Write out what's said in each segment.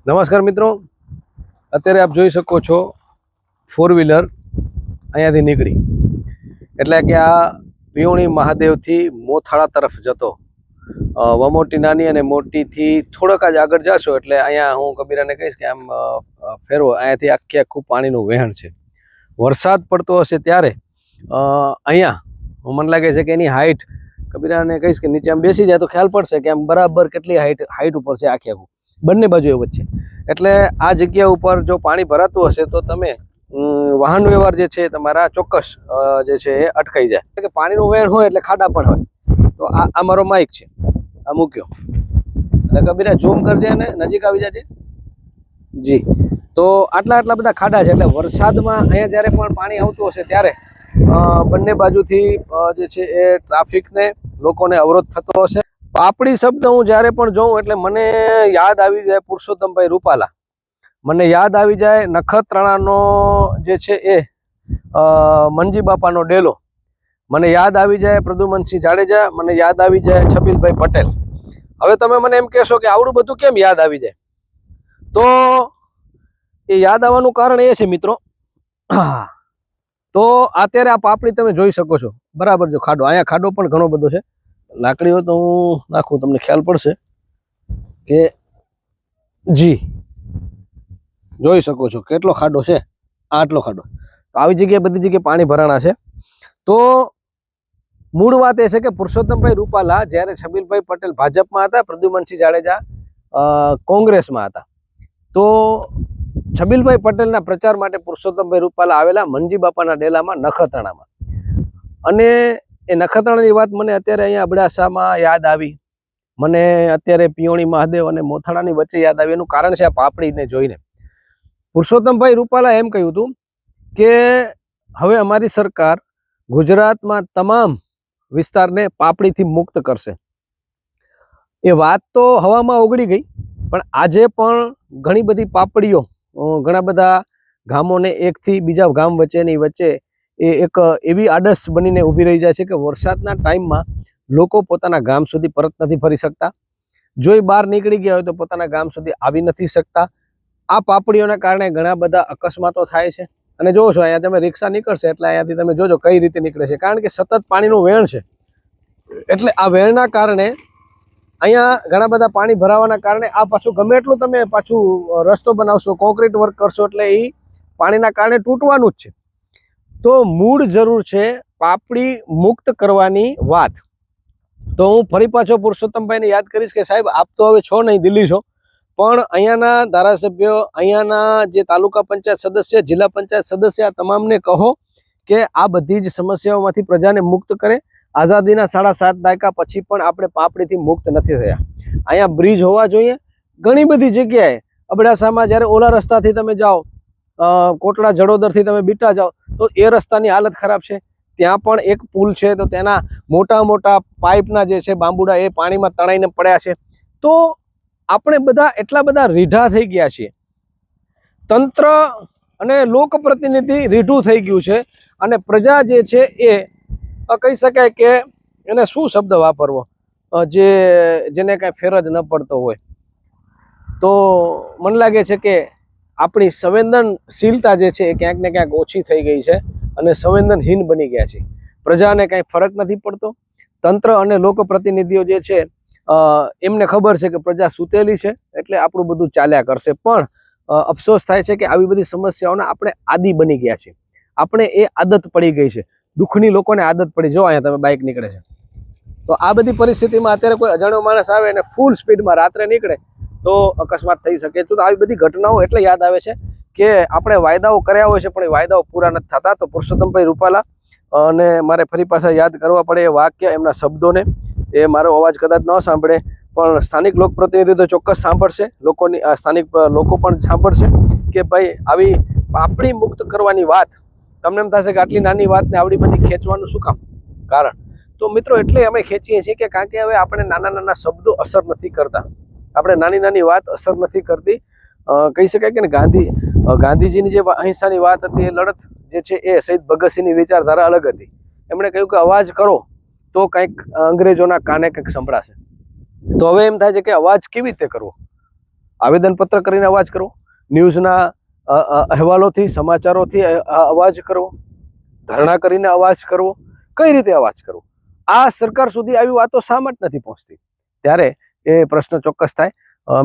નમસ્કાર મિત્રો, અત્યારે આપ જોઈ શકો છો 4 વ્હીલર અહીંયાથી નીકળી એટલે કે આ પિયોણી મહાદેવથી મોથાળા તરફ જતો વમોટી નાની અને મોટીથી થોડોક જ આગળ જશો એટલે અહીંયા હું કબીરાને કહીશ કે આમ ફેરવો, અહીંયાથી આખું પાણીનું વહેણ છે. વરસાદ પડતો હશે ત્યારે અહીંયા મને લાગે છે કે એની હાઈટ કબીરાને કહીશ કે નીચે આમ બેસી જાય તો ખ્યાલ પડશે કે આમ બરાબર કેટલી હાઈટ ઉપર છે આખું બંને બાજુએ વચ્ચે. એટલે આ જગ્યા ઉપર જો પાણી ભરાતું હશે તો તમે વાહન વ્યવહાર જે છે તમારા ચોક્કસ જે છે એ અટકાઈ જાય. કે પાણીનું વહેણ હોય એટલે ખાડા પણ હોય. તો આ મારો માઇક છે, આ મૂક્યો એટલે કબીરા ઝૂમ કરજે ને નજીક આવી જાજે જી. તો આટલા બધા ખાડા છે એટલે વરસાદમાં અહીંયા જ્યારે પણ પાણી આવતું હશે ત્યારે બંને બાજુથી જે છે એ ટ્રાફિકને લોકોને અવરોધ થતો હશે. પાપડી શબ્દ હું જ્યારે પણ જોઉં એટલે મને યાદ આવી જાય પુરુષોત્તમભાઈ રૂપાલા, મને યાદ આવી જાય નખત્રાણાનો જે છે એ મનજી બાપાનો ડેલો, મને યાદ આવી જાય પ્રદ્યુમનસિંહ જાડેજા, મને યાદ આવી જાય છબીલભાઈ પટેલ. હવે તમે મને એમ કહેશો કે આવડું બધું કેમ યાદ આવી જાય? તો એ યાદ આવવાનું કારણ એ છે મિત્રો, તો અત્યારે આ પાપડી તમે જોઈ શકો છો બરાબર. જો ખાડો, અહીંયા ખાડો પણ ઘણો બધો છે. લાકડીઓ તો હું નાખું તમને ખ્યાલ પડશે કે જી જોઈ શકો છો કેટલો ખાડો છે, આટલો ખાડો. તો આવી જગ્યાએ બધી જગ્યાએ પાણી ભરાણા છે. તો મૂળ વાત એ છે કે પુરુષોત્તમભાઈ રૂપાલા જ્યારે છબીલભાઈ પટેલ ભાજપમાં હતા, પ્રદ્યુમનસિંહ જાડેજા કોંગ્રેસમાં હતા, તો છબીલભાઈ પટેલના પ્રચાર માટે પુરુષોત્તમભાઈ રૂપાલા આવેલા મનજી બાપાના ડેલામાં નખત્રાણામાં. અને એ નખત્રાણાની વાત મને અત્યારે અહીંયા અબડાસામાં યાદ આવી, મને અત્યારે પિયોણી મહાદેવ અને મોથાળાની વચ્ચે યાદ આવી. એનું કારણ છે આ પાપડીને જોઈને. પુરુષોત્તમભાઈ રૂપાલા એમ કહ્યું હતું કે હવે અમારી સરકાર ગુજરાતમાં તમામ વિસ્તારને પાપડીથી મુક્ત કરશે. એ વાત તો હવામાં ઓગળી ગઈ, પણ આજે પણ ઘણી બધી પાપડીઓ ઘણા બધા ગામોને એકથી બીજા ગામ વચ્ચે એ એક એવી આદર્શ બનીને ઊભી રહી જાય છે કે વરસાદના ટાઈમમાં લોકો પોતાના ગામ સુધી પરત નથી ફરી શકતા. જો એ બહાર નીકળી ગયા હોય તો પોતાના ગામ સુધી આવી નથી શકતા. આ પાપડીઓના કારણે ઘણા બધા અકસ્માતો થાય છે. અને જોવો છો અહીંયા તમે રિક્ષા નીકળશે એટલે અહીંયાથી તમે જોજો કઈ રીતે નીકળે છે, કારણ કે સતત પાણીનું વહેણ છે. એટલે આ વહેણના કારણે અહીંયા ઘણા બધા પાણી ભરાવાના કારણે આ પાછું ગમે એટલું તમે પાછું રસ્તો બનાવશો, કોન્ક્રીટ વર્ક કરશો એટલે એ પાણીના કારણે તૂટવાનું જ છે. તો મૂળ જરૂર છે પાપડી મુક્ત કરવાની વાત. તો હું ફરી પાછો પુરુષોત્તમભાઈને યાદ કરીશ કે સાહેબ આપ તો હવે છો નહીં, દિલ્હી છો, પણ અહીંયાના ધારાસભ્યો, અહીંયાના જે તાલુકા પંચાયત સદસ્ય, જિલ્લા પંચાયત સદસ્ય, આ તમામને કહો કે આ બધી જ સમસ્યાઓમાંથી પ્રજાને મુક્ત કરે. આઝાદીના 7.5 દાયકા પછી પણ આપણે પાપડીથી મુક્ત નથી થયા. અહીંયા બ્રિજ હોવા જોઈએ ઘણી બધી જગ્યાએ. અબડાસામાં જ્યારે ઓલા રસ્તાથી તમે જાઓ, કોટડા જડોદરથી તમે બીટા જાઓ તો એ રસ્તાની હાલત ખરાબ છે. ત્યાં પણ એક પુલ છે તો તેના મોટા પાઇપના જે છે બાંબુડા એ પાણીમાં તણાઈને પડ્યા છે. તો આપણે બધા એટલા બધા રીઢા થઈ ગયા છીએ, તંત્ર અને લોકપ્રતિનિધિ રીઢું થઈ ગયું છે, અને પ્રજા જે છે એ કહી શકાય કે એને શું શબ્દ વાપરવો, જેને કાંઈ ફેર જ ન પડતો હોય. તો મને લાગે છે કે આપણી સંવેદનશીલતા જે છે એ ક્યાંક ને ક્યાંક ઓછી થઈ ગઈ છે અને સંવેદનહીન બની ગયા છે. પ્રજાને કાંઈ ફરક નથી પડતો. તંત્ર અને લોકપ્રતિનિધિઓ જે છે એમને ખબર છે કે પ્રજા સૂતેલી છે એટલે આપણું બધું ચાલ્યા કરશે. પણ અફસોસ થાય છે કે આવી બધી સમસ્યાઓના આપણે આદી બની ગયા છે. આપણે એ આદત પડી ગઈ છે, દુઃખની લોકોને આદત પડી. જો અહીંયા તમે બાઇક નીકળે છે તો આ બધી પરિસ્થિતિમાં અત્યારે કોઈ અજાણ્યો માણસ આવે અને ફૂલ સ્પીડમાં રાત્રે નીકળે તો અકસ્માત થઈ શકે. તો આવી બધી ઘટનાઓ એટલે યાદ આવે છે કે આપણે વાયદાઓ કર્યા હોય છે પણ એ વાયદાઓ પૂરા નથી થતા. તો પુરુષોત્તમભાઈ રૂપાલા અને મારે ફરી પાછા યાદ કરવા પડે એ વાક્ય, એમના શબ્દોને. એ મારો અવાજ કદાચ ન સાંભળે પણ સ્થાનિક લોકપ્રતિનિધિ તો ચોક્કસ સાંભળશે, સ્થાનિક લોકો પણ સાંભળશે કે ભાઈ આવી પાપડી મુક્ત કરવાની વાત. તમને એમ થશે કે આટલી નાની વાતને આવડી બધી ખેંચવાનું શું કામ કારણ? તો મિત્રો એટલે અમે ખેંચીએ છીએ કે કારણ કે હવે આપણે નાના શબ્દો અસર નથી કરતા, આપણે નાની વાત અસર નથી કરતી. કહી શકાય કે ગાંધીજીની જે અહિંસાની વાત હતી, એ લડત જે છે એ શહીદ ભગતસિંહની વિચારધારા અલગ હતી. એમણે કહ્યું કે અવાજ કરો તો કંઈક અંગ્રેજોના કાને કંઈક સંભળાશે. તો હવે એમ થાય છે કે અવાજ કેવી રીતે કરવો? આવેદનપત્ર કરીને અવાજ કરવો, ન્યૂઝના અહેવાલોથી, સમાચારોથી અવાજ કરવો, ધરણા કરીને અવાજ કરવો, કઈ રીતે અવાજ કરવો? આ સરકાર સુધી આવી વાતો શા માટે નથી પહોંચતી? ત્યારે એ પ્રશ્ન ચોક્કસ થાય.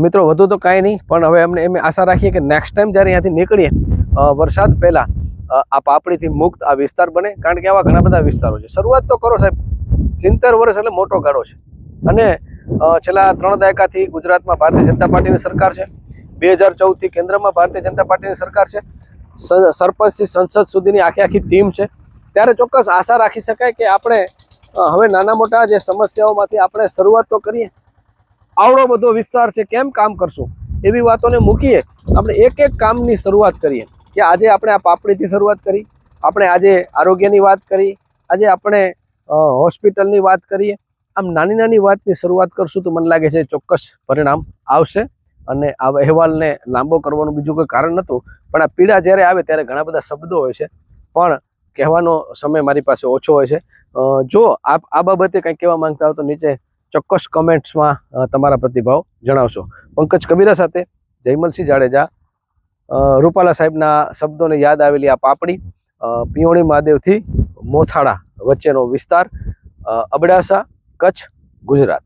મિત્રો, વધુ તો કાંઈ નહીં, પણ હવે અમને એમ આશા રાખીએ કે નેક્સ્ટ ટાઈમ જ્યારે અહીંયાથી નીકળીએ વરસાદ પહેલા આ પાપડીથી મુક્ત આ વિસ્તાર બને, કારણ કે આવા ઘણા બધા વિસ્તારો છે. શરૂઆત તો કરો સાહેબ, 70 વર્ષ એટલે મોટો ગાળો છે, અને છેલ્લા 3 દાયકાથી ગુજરાતમાં ભારતીય જનતા પાર્ટીની સરકાર છે. 2014થી કેન્દ્રમાં ભારતીય જનતા પાર્ટીની સરકાર છે. સરપંચથી સંસદ સુધીની આખી ટીમ છે. ત્યારે ચોક્કસ આશા રાખી શકાય કે આપણે હવે નાના મોટા જે સમસ્યાઓમાંથી આપણે શરૂઆત તો કરીએ. આવડો બધો વિસ્તાર છે, કેમ કામ કરશું એવી વાતોને મૂકીએ, આપણે એક એક કામની શરૂઆત કરીએ. કે આજે આપણે આ પાપડીથી શરૂઆત કરી, આપણે આજે આરોગ્યની વાત કરી, આજે આપણે હોસ્પિટલની વાત કરીએ. આમ નાની નાની વાતની શરૂઆત કરશું તો મને લાગે છે ચોક્કસ પરિણામ આવશે. અને આ અહેવાલને લાંબો કરવાનું બીજું કોઈ કારણ નહોતું, પણ આ પીડા જ્યારે આવે ત્યારે ઘણા બધા શબ્દો હોય છે, પણ કહેવાનો સમય મારી પાસે ઓછો હોય છે. જો આપ આ બાબતે કંઈક કહેવા માંગતા હો તો નીચે ચોક્કસ કમેન્ટ્સમાં તમારા પ્રતિભાવ જણાવશો. પંકજ કબીરા સાથે જયમલસિંહ જાડેજા. રૂપાલા સાહેબના શબ્દોને યાદ આવેલી આ પાપડી, પિયોણી મહાદેવથી મોથાળા વચ્ચેનો વિસ્તાર, અબડાસા, કચ્છ, ગુજરાત.